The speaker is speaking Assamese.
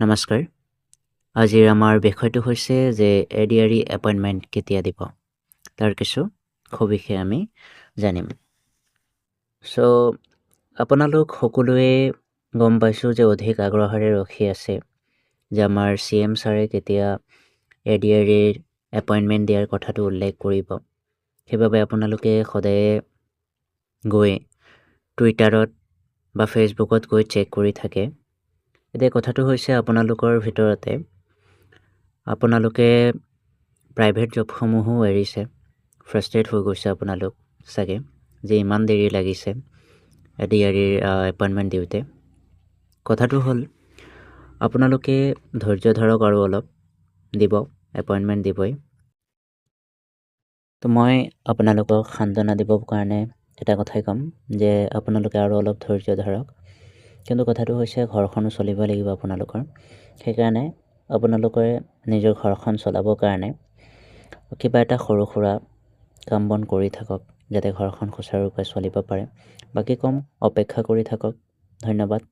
নমস্কাৰ। আজিৰ আমাৰ বিষয়টো হৈছে যে এডিআৰই এপইণ্টমেণ্ট কেতিয়া দিব, তাৰ কিছু সবিশেষ আমি জানিম। চ' আপোনালোক সকলোৱে গম পাইছোঁ যে অধিক আগ্ৰহেৰে ৰখি আছে যে আমাৰ CM ছাৰে কেতিয়া এডিআৰইৰ এপইণ্টমেণ্ট দিয়াৰ কথাটো উল্লেখ কৰিব। সেইবাবে আপোনালোকে সদায়ে গৈ টুইটাৰত বা ফেচবুকত গৈ চেক কৰি থাকে। এতিয়া কথাটো হৈছে আপোনালোকৰ ভিতৰতে আপোনালোকে প্ৰাইভেট জবসমূহো এৰিছে, ফ্ৰাষ্ট্ৰেট হৈ গৈছে আপোনালোক চাগে যে ইমান দেৰি লাগিছে এডিআৰইৰ এপইণ্টমেণ্ট দিওঁতে। কথাটো হ'ল আপোনালোকে ধৈৰ্য ধৰক আৰু অলপ দিব, এপইণ্টমেণ্ট দিবই। তো মই আপোনালোকক সান্তনা দিবৰ কাৰণে এটা কথাই ক'ম যে আপোনালোকে আৰু অলপ ধৈৰ্য ধৰক। কিন্তু কথাটো হৈছে ঘৰখনো চলিব লাগিব আপোনালোকৰ। সেইকাৰণে আপোনালোকে নিজৰ ঘৰখন চলাবৰ কাৰণে কিবা এটা সৰু সুৰা কাম বন কৰি থাকক, যাতে ঘৰখন সুচাৰুৰূপে চলিব পাৰে। বাকী কম অপেক্ষা কৰি থাকক। ধন্যবাদ।